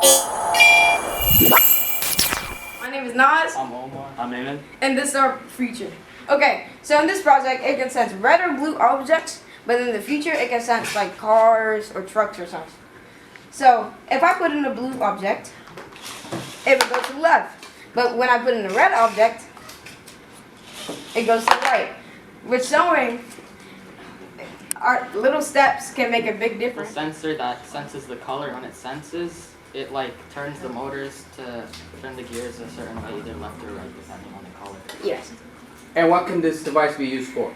My name is Nas. I'm Omar. I'm Eamon. And this is our future. Okay, so in this project, it can sense red or blue objects, but in the future, it can sense like cars or trucks or something. So if I put in a blue object, it would go to the left. But when I put in a red object, it goes to the right. Which showing our little steps can make a big The difference. sensor that senses the color when it senses, it like turns the motors to turn the gears a certain way, either left or right, depending on the color. Yes. And what can this device be used for?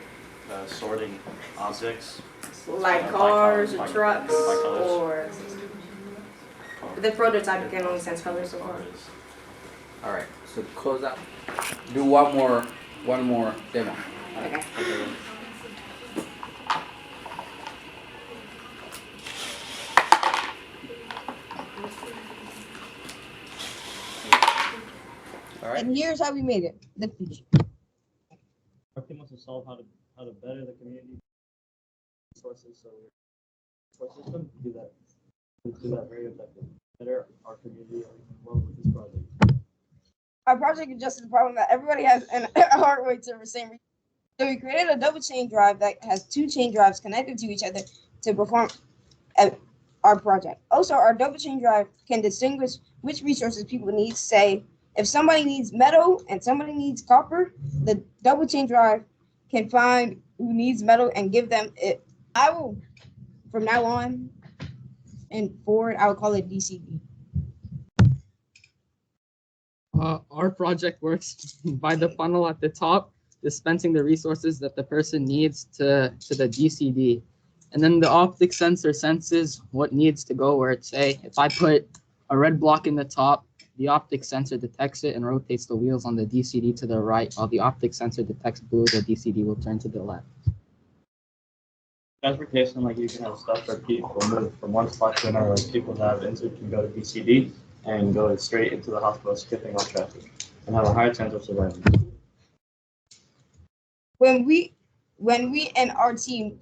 Sorting objects. Like By cars or colors, trucks by colors. or the prototype can only sense colors so far. All right, so close out. Do one more demo. Okay. All right. And here's how we made it. The future. Our team wants to solve how to better the community resources. So support system do that very effectively. Better our community well with this project. Our project adjusted the problem that everybody has an a heart rate to the same reason. So we created a double chain drive that has two chain drives connected to each other to perform our project. Also, our double chain drive can distinguish which resources people need. Say, if somebody needs metal and somebody needs copper, the double chain drive can find who needs metal and give them it. I will, from now on and forward, I will call it DCD. Our project works by the funnel at the top, dispensing the resources that the person needs to the DCD. And then the optic sensor senses what needs to go where. Say, if I put a red block in the top, the optic sensor detects it and rotates the wheels on the DCD to the right, while the optic sensor detects blue, the DCD will turn to the left. Transportation, like you can have stuff where people move from one spot to another. Like people that have injured can go to BCD and go straight into the hospital, skipping on traffic, and have a higher chance of surviving. When we and our team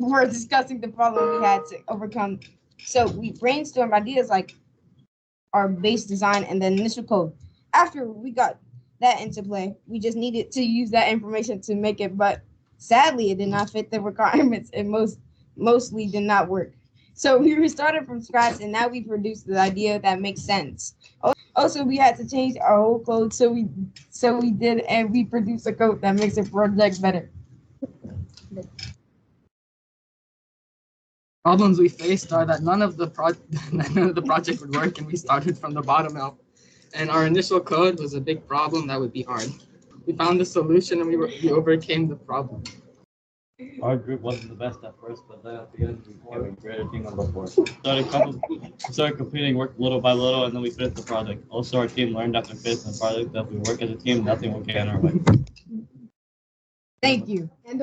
were discussing the problem we had to overcome, so we brainstormed ideas like our base design and the initial code. After we got that into play, we just needed to use that information to make it, but sadly it did not fit the requirements and mostly did not work. So we restarted from scratch and now we produced the idea that makes sense. Also, we had to change our whole code, so we did, and we produced a code that makes the project better. Problems we faced are that none of the project would work, and we started from the bottom up. And our initial code was a big problem that would be hard. We found the solution and we overcame the problem. Our group wasn't the best at first, but then at the end we became a greater team than before. Started completing work little by little, and then we finished the project. Also, our team learned after finishing the project that if we work as a team, nothing will get in our way. Thank you. And the